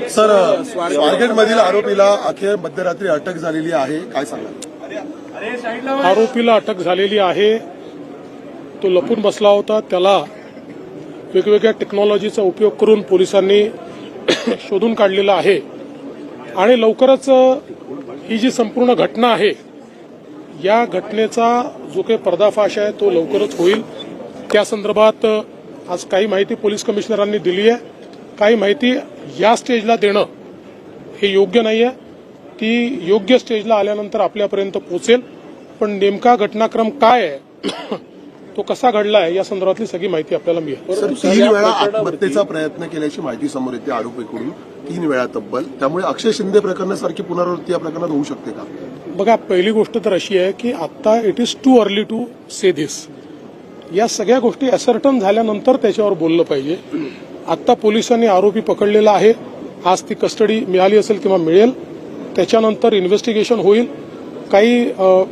Sir, स्वारगेटमधील आरोपीला अखेर मध्यरात्री अटक झालेली आहे, काय सांगाल? आरोपीला अटक झालेली आहे. तो लपून बसला होता. त्याला वेगवेगळ्या टेक्नॉलॉजीचा उपयोग करून पोलिसांनी शोधून काढलेला आहे आणि लवकरच ही जी संपूर्ण घटना आहे या घटनेचा जो काही पर्दाफाश आहे तो लवकरच होईल. त्या संदर्भात आज काही माहिती पोलीस कमिशनरांनी दिली आहे. काही माहिती या स्टेजला देणं हे योग्य नाही आहे. ती योग्य स्टेजला आल्यानंतर आपल्यापर्यंत पोहोचेल. पण नेमका घटनाक्रम काय आहे तो कसा घडला आहे या संदर्भातली सगळी माहिती आपल्याला मिळेल. सर, 3 वेळा आत्महत्येचा प्रयत्न केल्याची माहिती समोर येते आरोपीकडून, 3 वेळा तब्बल. त्यामुळे अक्षय शिंदे प्रकरणासारखी पुनरावृत्ती या प्रकरणात होऊ शकते का? बघा, पहिली गोष्ट तर अशी आहे की आता it is too early to say this. या सगळ्या गोष्टी असर्टन झाल्यानंतर त्याच्यावर बोललं पाहिजे. आता पोलिसांनी आरोपी पकडलेला आहे. आज ती कस्टडी मिळाली असेल किंवा मिळेल. त्याच्यानंतर इन्व्हेस्टिगेशन होईल. काही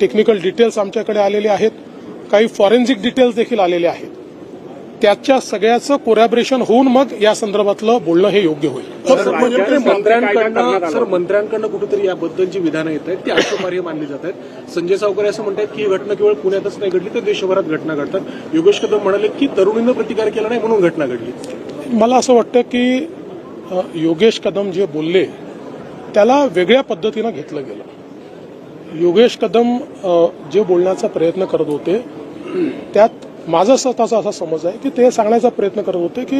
टेक्निकल डिटेल्स आमच्याकडे आलेले आहेत. काही फॉरेन्सिक डिटेल्स देखील आलेले आहेत. त्याच्या सगळ्याचं कोरॅबरेशन होऊन मग या संदर्भातलं बोलणं हे योग्य होईल. मंत्र्यांकडनं कुठेतरी याबद्दलची विधानं येत आहेत ती आक्षेपार्ह मानली जात आहेत. संजय सावकर असं म्हणतात की ही घटना केवळ पुण्यातच नाही घडली तर देशभरात घटना घडतात. योगेश कदम म्हणाले की तरुणीनं प्रतिकार केला नाही म्हणून घटना घडली. मला असं वाटतं की योगेश कदम जे बोलले त्याला वेगळ्या पद्धतीनं घेतलं गेलं. योगेश कदम जे बोलण्याचा प्रयत्न करत होते त्यात माझा स्वतःचा असा समज आहे की ते सांगण्याचा प्रयत्न करत होते की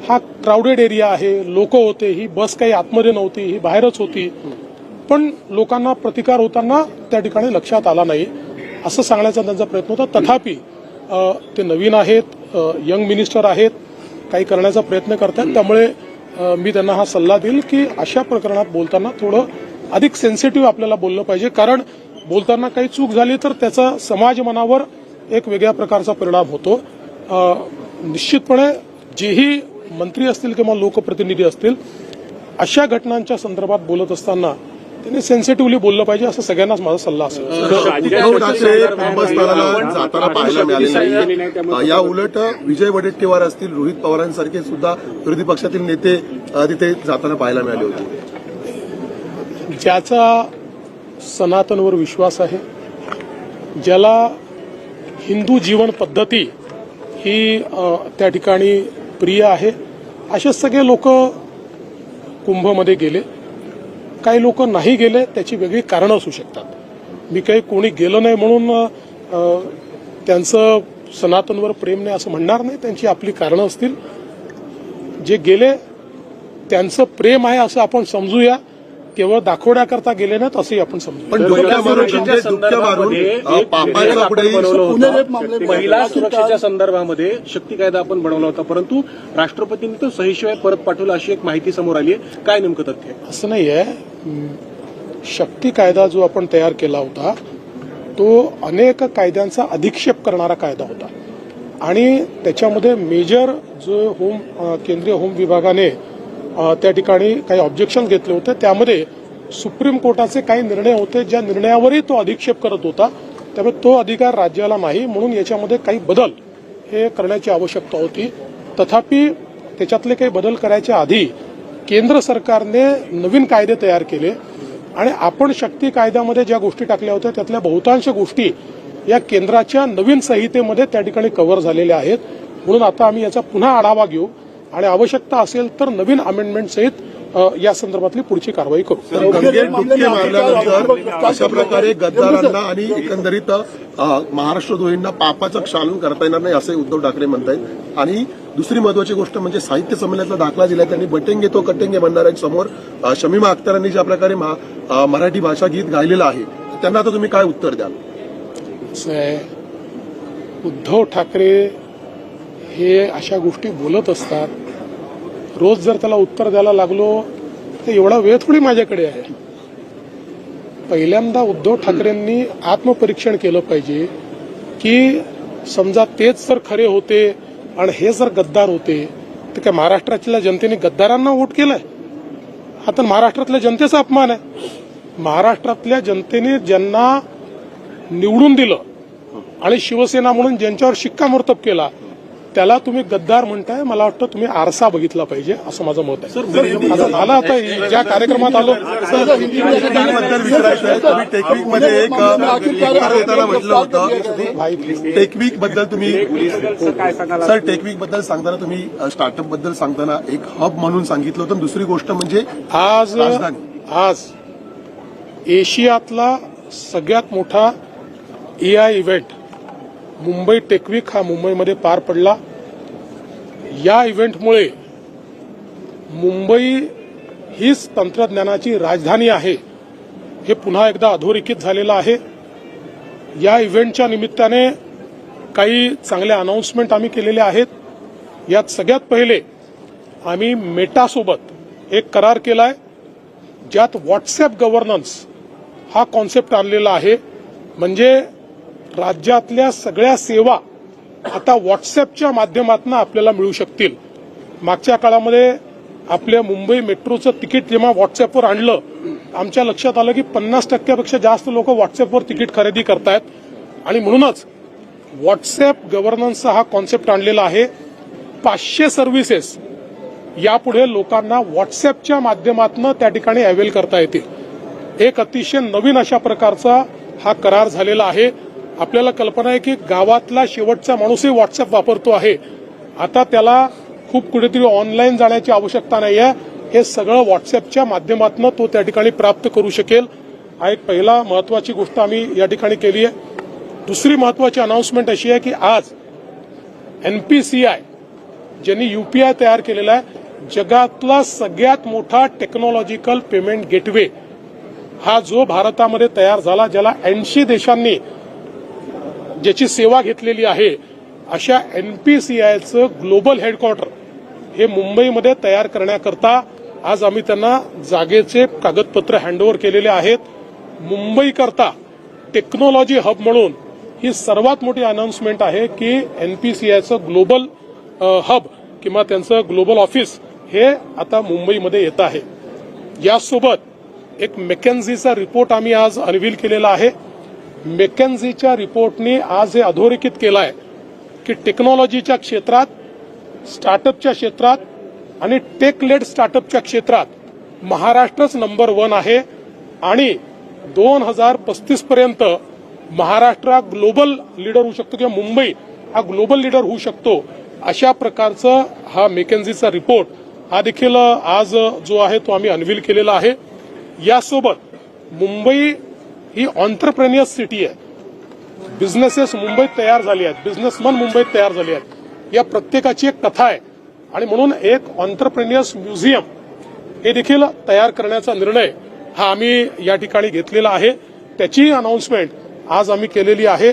हा क्राऊडेड एरिया आहे, लोक होते, ही बस काही आतमध्ये नव्हती, ही बाहेरच होती, पण लोकांना प्रतिकार होताना त्या ठिकाणी लक्षात आला नाही असं सांगण्याचा त्यांचा प्रयत्न होता. तथापि ते नवीन आहेत, यंग मिनिस्टर आहेत, काही करण्याचा प्रयत्न करतात. त्यामुळे मी त्यांना हा सल्ला देईल की अशा प्रकरणात बोलताना थोडं अधिक सेन्सिटिव्ह आपल्याला बोललं पाहिजे. कारण बोलताना काही चूक झाली तर त्याचा समाज मनावर एक वेगळ्या प्रकारचा परिणाम होतो. निश्चितपणे जेही मंत्री असतील किंवा लोकप्रतिनिधी असतील अशा घटनांच्या संदर्भात बोलत असताना त्यांनी सेन्सिटिव्हली बोललं पाहिजे असं सगळ्यांनाच माझा सल्ला असेल. उद्धव ठाकरे कुंभस्थळाला जाताना पाहायला मिळाले नाही. या उलट विजय वडेट्टीवार असतील, रोहित पवारांसारखे सुद्धा विरोधी पक्षातील नेते तिथे जाताना पाहायला मिळाले होते. ज्याचा सनातनवर विश्वास आहे, ज्याला हिंदू जीवन पद्धती ही त्या ठिकाणी प्रिय आहे, असे सगळे लोक कुंभमध्ये गेले. काही लोक नाही गेले, त्याची वेगळी कारणं असू शकतात. मी काही कोणी गेलं नाही म्हणून त्यांचं सनातनवर प्रेम नाही असं म्हणणार नाही. त्यांची आपली कारणं असतील. जे गेले त्यांचं प्रेम आहे असं आपण समजूया. केवळ दाखवण्याकरता गेले नाहीत असंही आपण समजू. पण महिला सुरक्षेच्या संदर्भामध्ये शक्ती कायदा आपण बनवला होता, परंतु राष्ट्रपतींनी तो सहीशिवाय परत पाठवला अशी एक माहिती समोर आली आहे. काय नेमकं तथ्य? असं नाहीये. शक्ती कायदा जो आपण तयार केला होता तो अनेक कायद्यांचा अधिक्षेप करणारा कायदा होता आणि त्याच्यामध्ये मेजर जो केंद्रीय होम विभागाने त्या ठिकाणी काही ऑब्जेक्शन घेतले होते. त्यामध्ये सुप्रीम कोर्टाचे काही निर्णय होते ज्या निर्णयावरही तो अधिक्षेप करत होता. त्यामुळे तो अधिकार राज्याला नाही, म्हणून याच्यामध्ये काही बदल हे करण्याची आवश्यकता होती. तथापि त्याच्यातले काही बदल करायच्या आधी केंद्र सरकारने नवीन कायदे तयार केले आणि आपण शक्ती कायद्यामध्ये ज्या गोष्टी टाकल्या होत्या त्यातल्या बहुतांश गोष्टी या केंद्राच्या नवीन संहितेमध्ये त्या ठिकाणी कव्हर झालेल्या आहेत. म्हणून आता आम्ही याचा पुन्हा आढावा घेऊ आणि आवश्यकता असेल तर नवीन अमेंडमेंट सहित या संदर्भातली पुढची कारवाई करू. डुबके मारल्यानंतर अशा प्रकारे गद्दारांना आणि एकंदरीत महाराष्ट्रद्रोहींना पापाचं क्षालन करता येणार नाही असं उद्धव ठाकरे म्हणतायत. आणि दुसरी महत्वाची गोष्ट म्हणजे साहित्य संमेलनातला दाखला दिला त्यांनी बटेंगे तो कटेंगे म्हणणाऱ्यांसमोर शमीमा अख्तरांनी ज्या प्रकारे मराठी भाषा गीत गायलेलं आहे त्यांना आता तुम्ही काय उत्तर द्याल? उद्धव ठाकरे हे अशा गोष्टी बोलत असतात. रोज जर त्याला उत्तर द्यायला लागलो तर एवढा वेळ थोडी माझ्याकडे आहे. पहिल्यांदा उद्धव ठाकरेंनी आत्मपरीक्षण केलं पाहिजे की समजा तेच जर खरे होते आणि हे जर गद्दार होते तर काय महाराष्ट्रातल्या जनतेने गद्दारांना वोट केलंय? हा तर महाराष्ट्रातल्या जनतेचा अपमान आहे. महाराष्ट्रातल्या जनतेने ज्यांना निवडून दिलं आणि शिवसेना म्हणून ज्यांच्यावर शिक्कामोर्तब केला त्याला तुम्ही गद्दार म्हणताय. मला वाटतं तुम्ही आरसा बघितला पाहिजे असं माझं मत आहे. आता झालं, आता ज्या कार्यक्रमात आलो बद्दल विचारायचं आहे. तुम्ही टेक्निकमध्ये एक उत्तर देताना म्हटलं होतं, टेक्निक बद्दल तुम्ही सर टेक्निक बद्दल सांगताना तुम्ही स्टार्टअप बद्दल सांगताना एक हब म्हणून सांगितलं होतं. दुसरी गोष्ट म्हणजे आज एशियातला सगळ्यात मोठा AI इव्हेंट मुंबई टेकवीक हा मुंबईमध्ये पार पडला. या इव्हेंटमुळे मुंबई हीच तंत्रज्ञानाची राजधानी आहे हे पुन्हा एकदा अधोरेखित झालेलं आहे. या इव्हेंटच्या निमित्ताने काही चांगल्या अनाउन्समेंट आम्ही केलेले आहेत. यात सगळ्यात पहिले आम्ही मेटासोबत एक करार केलाय ज्यात व्हॉट्सअप गव्हर्नन्स हा कॉन्सेप्ट आणलेला आहे. म्हणजे राज्यातल्या सगळ्या सेवा आता व्हॉट्सअपच्या माध्यमातून आपल्याला मिळू शकतील. मागच्या काळामध्ये आपल्या मुंबई मेट्रोचं तिकीट जेव्हा व्हॉट्सअपवर आणलं, आमच्या लक्षात आलं की 50% जास्त लोक व्हॉट्सअपवर तिकीट खरेदी करतायत आणि म्हणूनच व्हॉट्सअप गव्हर्नन्सचा हा कॉन्सेप्ट आणलेला आहे. 500 सर्व्हिसेस यापुढे लोकांना व्हॉट्सअपच्या माध्यमातून त्या ठिकाणी अवेल करता येतील. एक अतिशय नवीन अशा प्रकारचा हा करार झालेला आहे. आपल्याला कल्पना आहे की गावातला शेवटचा माणूसही व्हॉट्सअप वापरतो आहे. आता त्याला खूप कुठेतरी ऑनलाईन जाण्याची आवश्यकता नाही आहे. हे सगळं व्हॉट्सअपच्या माध्यमातून तो त्या ठिकाणी प्राप्त करू शकेल. हा एक पहिला महत्वाची गोष्ट आम्ही या ठिकाणी केली आहे. दुसरी महत्वाची अनाउन्समेंट अशी आहे की आज NPCI ज्यांनी UPI तयार केलेला आहे, जगातला सगळ्यात मोठा टेक्नॉलॉजिकल पेमेंट गेटवे हा जो भारतामध्ये तयार झाला, ज्याला 80 देशांनी ज्याची सेवा घेतलेली आहे, अशा NPCIचं ग्लोबल हेडक्वार्टर हे मुंबईमध्ये तयार करण्याकरता आज आम्ही त्यांना जागेचे कागदपत्र हँडओव्हर केलेले आहेत. मुंबईकरता टेक्नॉलॉजी हब म्हणून ही सर्वात मोठी अनाउन्समेंट आहे की NPCIचं ग्लोबल हब किंवा त्यांचं ग्लोबल ऑफिस हे आता मुंबईमध्ये येत आहे. यासोबत एक मेकॅन्झीचा रिपोर्ट आम्ही आज अनवील केलेला आहे. मेकॅन्झीच्या रिपोर्टने आज हे अधोरेखित केलं आहे की टेक्नॉलॉजीच्या क्षेत्रात, स्टार्टअपच्या क्षेत्रात आणि टेक लेड स्टार्टअपच्या क्षेत्रात महाराष्ट्रच नंबर 1 आहे आणि 2035 पर्यंत महाराष्ट्र हा ग्लोबल लीडर होऊ शकतो किंवा मुंबई हा ग्लोबल लीडर होऊ शकतो. अशा प्रकारचा हा मेकॅन्झीचा रिपोर्ट हा देखील आज जो आहे तो आम्ही अनवील केलेला आहे. यासोबत मुंबई ही ऑन्टरप्रेन्युअर्स सिटी आहे. बिझनेसेस मुंबईत तयार झाले आहेत, बिझनेसमन मुंबईत तयार झाले आहेत. या प्रत्येकाची एक कथा आहे आणि म्हणून एक ऑन्टरप्रेन्युअर्स म्युझियम हे देखील तयार करण्याचा निर्णय हा आम्ही या ठिकाणी घेतलेला आहे. त्याची अनाउन्समेंट आज आम्ही केलेली आहे.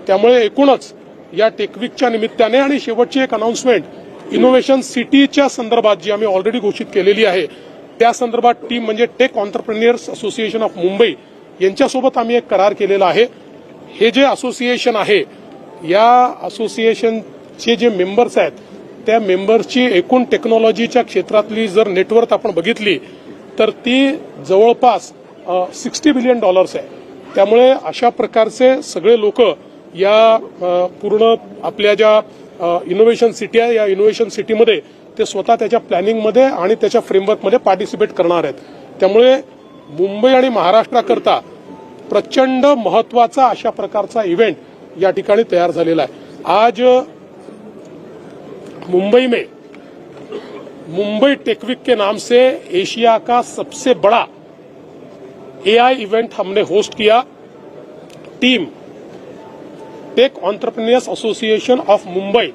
त्यामुळे एकूणच या टेकवीकच्या निमित्ताने आणि शेवटची एक अनाउन्समेंट इनोव्हेशन सिटीच्या संदर्भात जी आम्ही ऑलरेडी घोषित केलेली आहे, त्या संदर्भात टीम म्हणजे टेक ऑन्टरप्रेन्युअर्स असोसिएशन ऑफ मुंबई यांच्यासोबत आम्ही एक करार केलेला आहे. हे जे असोसिएशन आहे, या असोसिएशनचे जे मेंबर्स आहेत, त्या मेंबर्सची एकूण टेक्नॉलॉजीच्या क्षेत्रातली जर नेटवर्थ आपण बघितली तर ती जवळपास $60 बिलियन आहे. त्यामुळे अशा प्रकारचे सगळे लोक या पूर्ण आपल्या ज्या इनोव्हेशन सिटी आहे, या इनोव्हेशन सिटीमध्ये ते स्वतः त्याच्या प्लॅनिंगमध्ये आणि त्याच्या फ्रेमवर्कमध्ये पार्टिसिपेट करणार आहेत. त्यामुळे मुंबई आणि महाराष्ट्राकरता प्रचंड महत्वाचा अशा प्रकारचा इव्हेंट या ठिकाणी तयार झालेला आहे. आज मुंबई में मुंबई टेकवीक के नाम से एशिया का सबसे बड़ा AI इवेंट हमने होस्ट किया. Team tech entrepreneurs association of Mumbai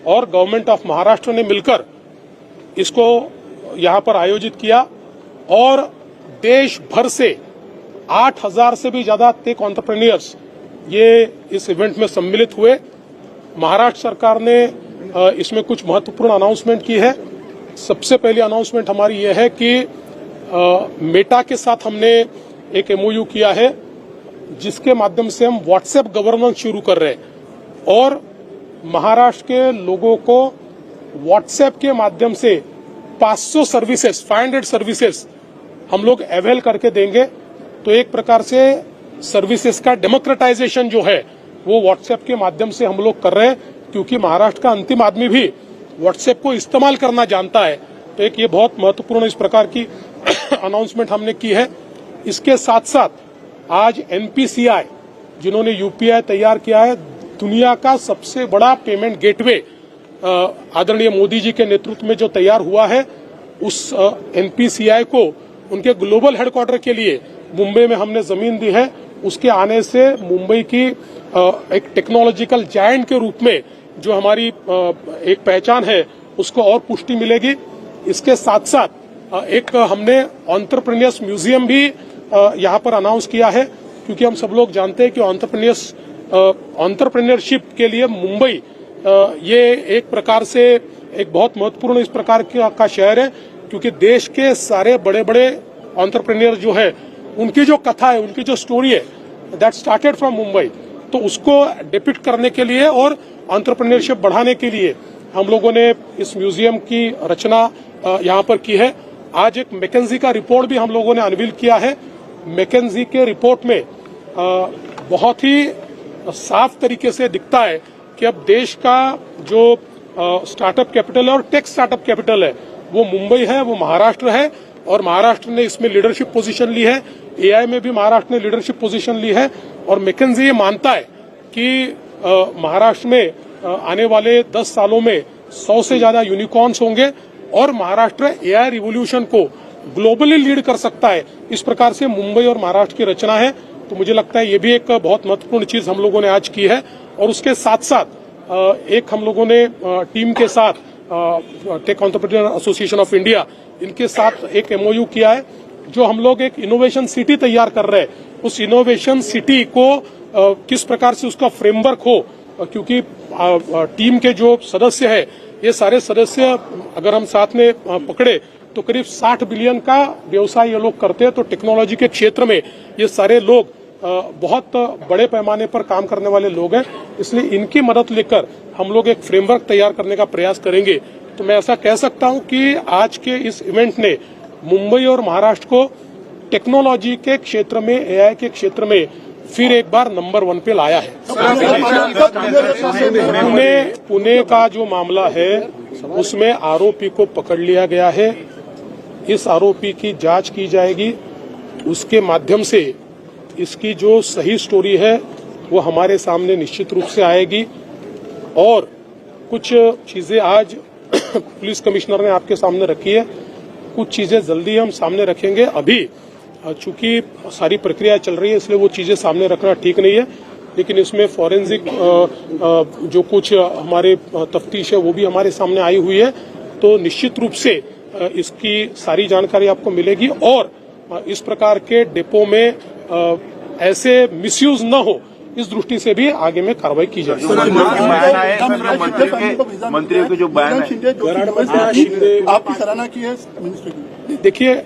और गवर्नमेंट ऑफ महाराष्ट्र ने मिलकर इसको यहां पर आयोजित किया और देश भर से 8,000 से भी ज्यादा टेक एंटरप्रेन्योर्स ये इस इवेंट में सम्मिलित हुए. महाराष्ट्र सरकार ने इसमें कुछ महत्वपूर्ण अनाउंसमेंट की है. सबसे पहली अनाउंसमेंट हमारी ये है कि मेटा के साथ हमने एक MOU किया है जिसके माध्यम से हम व्हाट्सएप गवर्नेंस शुरू कर रहे हैं और महाराष्ट्र के लोगों को व्हाट्सएप के माध्यम से 500 सर्विसेज हम लोग अवेल करके देंगे. तो एक प्रकार से सर्विसेज का डेमोक्रेटाइजेशन जो है वो व्हाट्सएप के माध्यम से हम लोग कर रहे हैं, क्योंकि महाराष्ट्र का अंतिम आदमी भी व्हाट्सएप को इस्तेमाल करना जानता है, तो एक ये बहुत महत्वपूर्ण इस प्रकार की अनाउंसमेंट हमने की है। इसके साथ साथ आज एनपीसीआई जिन्होंने यूपीआई तैयार किया है, दुनिया का सबसे बड़ा पेमेंट गेटवे आदरणीय मोदी जी के नेतृत्व में जो तैयार हुआ है, उस एनपीसीआई को उनके ग्लोबल हेडक्वार्टर के लिए मुंबई में हमने जमीन दी है। उसके आने से मुंबई की एक टेक्नोलॉजिकल जायंट के रूप में जो हमारी एक पहचान है उसको और पुष्टि मिलेगी। इसके साथ साथ एक हमने एंटरप्रेन्योर्स म्यूजियम भी यहाँ पर अनाउंस किया है, क्योंकि हम सब लोग जानते हैं कि एंटरप्रेन्योरशिप के लिए मुंबई ये एक प्रकार से एक बहुत महत्वपूर्ण इस प्रकार का शहर है, क्योंकि देश के सारे बड़े बड़े एंटरप्रेन्योर जो है उनकी जो कथा है, उनकी जो स्टोरी है, दैट स्टार्टेड फ्रॉम मुंबई। तो उसको डिपिक्ट करने के लिए और एंटरप्रेन्योरशिप बढ़ाने के लिए हम लोगों ने इस म्यूजियम की रचना यहाँ पर की है। आज एक मैकेंजी का रिपोर्ट भी हम लोगों ने अनवील किया है। मैकेंजी के रिपोर्ट में बहुत ही साफ तरीके से दिखता है कि अब देश का जो स्टार्टअप कैपिटल है और टेक स्टार्टअप कैपिटल है वो मुंबई है, वो महाराष्ट्र है, और महाराष्ट्र ने इसमें लीडरशिप पोजीशन ली है। एआई में भी महाराष्ट्र ने लीडरशिप पोजीशन ली है, और मैकेंजी ये मानता है कि महाराष्ट्र में आने वाले 10 सालों में 100 से ज्यादा यूनिकॉर्न्स होंगे और महाराष्ट्र एआई रिवोल्यूशन को ग्लोबली लीड कर सकता है। इस प्रकार से मुंबई और महाराष्ट्र की रचना है। तो मुझे लगता है ये भी एक बहुत महत्वपूर्ण चीज हम लोगों ने आज की है। और उसके साथ साथ एक हम लोगों ने टीम के साथ take entrepreneur association of India, इनके साथ एक एमओयू किया है, जो हम लोग एक इनोवेशन सिटी तैयार कर रहे हैं। उस इनोवेशन सिटी को किस प्रकार से उसका फ्रेमवर्क हो, क्योंकि टीम के जो सदस्य है, ये सारे सदस्य अगर हम साथ में पकड़े तो करीब 60 बिलियन का व्यवसाय ये लोग करते हैं। तो टेक्नोलॉजी के क्षेत्र में ये सारे लोग बहुत बड़े पैमाने पर काम करने वाले लोग हैं, इसलिए इनकी मदद लेकर हम लोग एक फ्रेमवर्क तैयार करने का प्रयास करेंगे। तो मैं ऐसा कह सकता हूं कि आज के इस इवेंट ने मुंबई और महाराष्ट्र को टेक्नोलॉजी के क्षेत्र में, एआई के क्षेत्र में फिर एक बार नंबर 1 पे लाया है। पुणे का जो मामला है उसमें आरोपी को पकड़ लिया गया है। इस आरोपी की जांच की जाएगी, उसके माध्यम से इसकी जो सही स्टोरी है वो हमारे सामने निश्चित रूप से आएगी। और कुछ चीजें आज पुलिस कमिश्नर ने आपके सामने रखी है, कुछ चीजें जल्दी हम सामने रखेंगे। अभी चूंकि सारी प्रक्रिया चल रही है इसलिए वो चीजें सामने रखना ठीक नहीं है, लेकिन इसमें फॉरेंसिक जो कुछ हमारे तफ्तीश है वो भी हमारे सामने आई हुई है। तो निश्चित रूप से इसकी सारी जानकारी आपको मिलेगी और इस प्रकार के डिपो में ऐसे मिसयूज न हो, इस दृष्टि से भी आगे में कार्रवाई की जाएगी। मंत्रियों के जो बयान है, आपकी सराहना की है मिनिस्टर की। देखिए,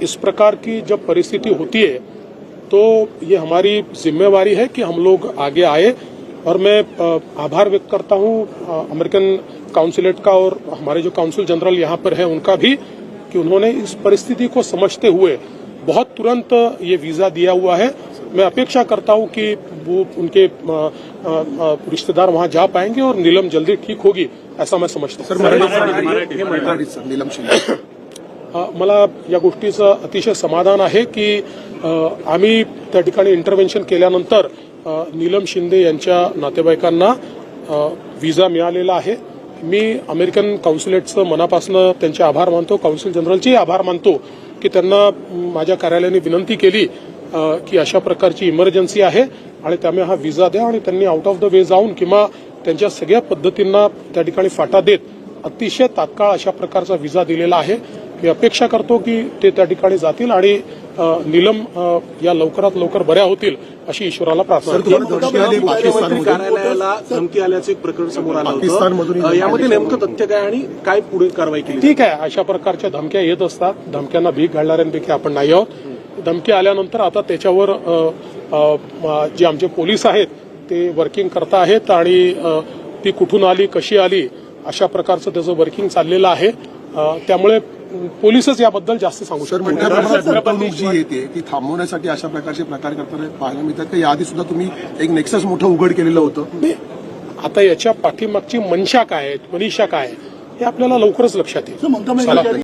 इस प्रकार की जब परिस्थिति होती है तो ये हमारी जिम्मेवारी है कि हम लोग आगे आए, और मैं आभार व्यक्त करता हूं अमेरिकन काउंसिलेट का और हमारे जो काउंसिल जनरल यहाँ पर है उनका भी, कि उन्होंने इस परिस्थिति को समझते हुए बहुत तुरंत ये वीजा दिया हुआ है। मैं अपेक्षा करता हूं कि वो उनके रिश्तेदार वहां जा पाएंगे और नीलम जल्दी ठीक होगी, ऐसा मैं समझता हूं। नीलम शिंदे, मला या गोष्टीचं अतिशय समाधान आहे की आम्ही त्या ठिकाणी इंटरव्हेन्शन केल्यानंतर नीलम शिंदे यांच्या नातेवाईकांना व्हिसा मिळालेला आहे। मी अमेरिकन काउन्सिलेटचं मनापासून त्यांचे आभार मानतो, काउन्सिल जनरलचे आभार मानतो की त्यांना माझ्या कार्यालयाने विनंती केली की अशा प्रकारची इमर्जन्सी आहे आणि त्यामुळे हा व्हिसा द्या, आणि त्यांनी आउट ऑफ द वे जाऊन किंवा त्यांच्या सगळ्या पद्धतींना त्या ठिकाणी फाटा देत अतिशय तात्काळ अशा प्रकारचा व्हिसा दिलेला आहे। मी अपेक्षा करतो की ते त्या ठिकाणी जातील आणि नीलम या लवकरात लवकर बऱ्या होतील अशी ईश्वराला प्रार्थना मुख्यमंत्री कार्यालयाला धमकी आल्याचं एक प्रकरण समोर आलं होतं, यामध्ये नेमकं तथ्य काय आणि काय पुढे कारवाई केली? ठीक आहे, अशा प्रकारच्या धमक्या येत असतात, धमक्यांना भीक घालणाऱ्यांपैकी आपण नाही आहोत। धमकी आल्यानंतर आता त्याच्यावर जे आमचे पोलीस आहेत ते वर्किंग करता आहेत आणि ती कुठून आली, कशी आली, अशा प्रकारचं त्याचं वर्किंग चाललेलं आहे। त्यामुळे पोलीसच याबद्दल जास्त सांगू शकतात। मोठ्या प्रमाणात गुंतवणूक जी येते ती थांबवण्यासाठी अशा प्रकारचे प्रकार करताना पाहायला मिळतात का? याआधी सुद्धा तुम्ही एक नेक्सस मोठं उघड केलेलं होतं। आता याच्या पाठीमागची मनशा काय आहे, मनीषा काय आहे, हे आपल्याला लवकरच लक्षात येईल. ममता चला. बॅनर्जी